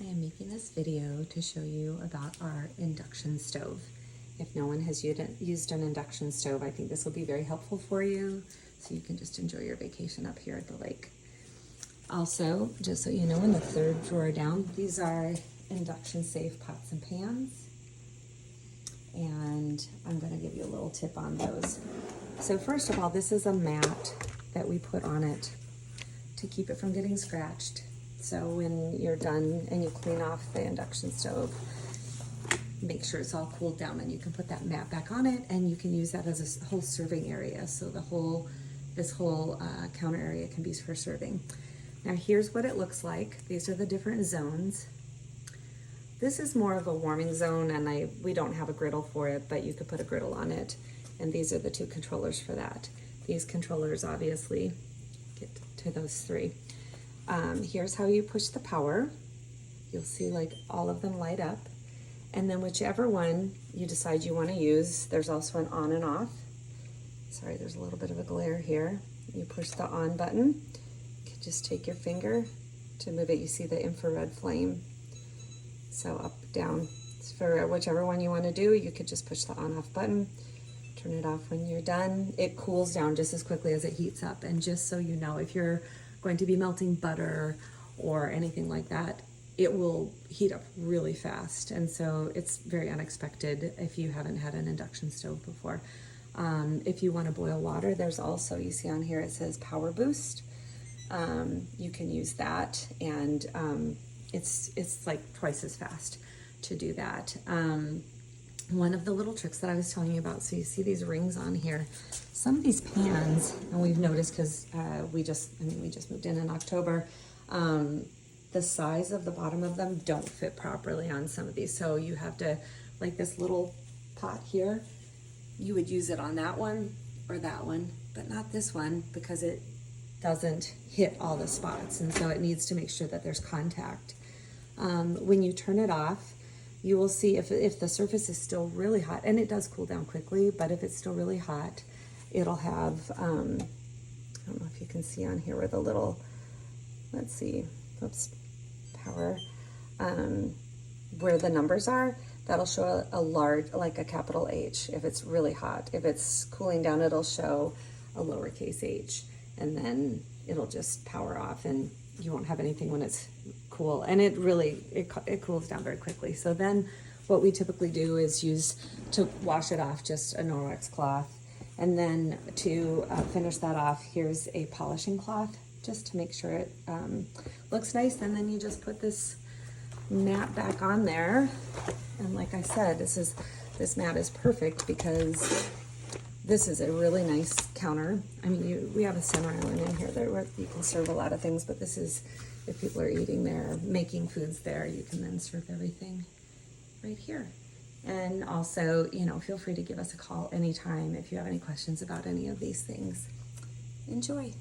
am making this video to show you about our induction stove. If no one has used an induction stove, I think this will be very helpful for you, so you can just enjoy your vacation up here at the lake. Also, just so you know, in the third drawer down, these are induction safe pots and pans. And I'm going to give you a little tip on those. So first of all, this is a mat that we put on it to keep it from getting scratched. So when you're done and you clean off the induction stove, make sure it's all cooled down, and you can put that mat back on it, and you can use that as a whole serving area. So this whole counter area can be for serving. Now here's what it looks like. These are the different zones. This is more of a warming zone, and we don't have a griddle for it, but you could put a griddle on it. And these are the two controllers for that. These controllers obviously get to those three. Here's how you push the power. You'll see like all of them light up. And then whichever one you decide you want to use, there's also an on and off. Sorry, there's a little bit of a glare here. You push the on button. You can just take your finger to move it. You see the infrared flame. So up, down. For whichever one you want to do, you could just push the on off button, turn it off when you're done. It cools down just as quickly as it heats up. And just so you know, if you're going to be melting butter or anything like that, it will heat up really fast. And so it's very unexpected if you haven't had an induction stove before. If you want to boil water, there's also, you see on here, it says Power Boost. You can use that, and it's like twice as fast to do that. One of the little tricks that I was telling you about, so you see these rings on here. Some of these pans, and we've noticed because we just moved in October, the size of the bottom of them don't fit properly on some of these. So you have to, like this little pot here, you would use it on that one or that one, but not this one because it doesn't hit all the spots. And so it needs to make sure that there's contact. When you turn it off, you will see if the surface is still really hot, and it does cool down quickly, but if it's still really hot, it'll have, I don't know if you can see on here where the little, let's see, oops, power, where the numbers are, that'll show a large, like a capital H if it's really hot. If it's cooling down, it'll show a lowercase h, and then it'll just power off, and you won't have anything when it's cool. And it really, it cools down very quickly. So then what we typically do is use, to wash it off, just a Norwex cloth. And then to finish that off, here's a polishing cloth, just to make sure it looks nice. And then you just put this mat back on there. And like I said, this mat is perfect because this is a really nice counter. I mean, we have a center island in here where you can serve a lot of things, but this is, if people are eating there, making foods there, you can then serve everything right here. And also, you know, feel free to give us a call anytime if you have any questions about any of these things. Enjoy.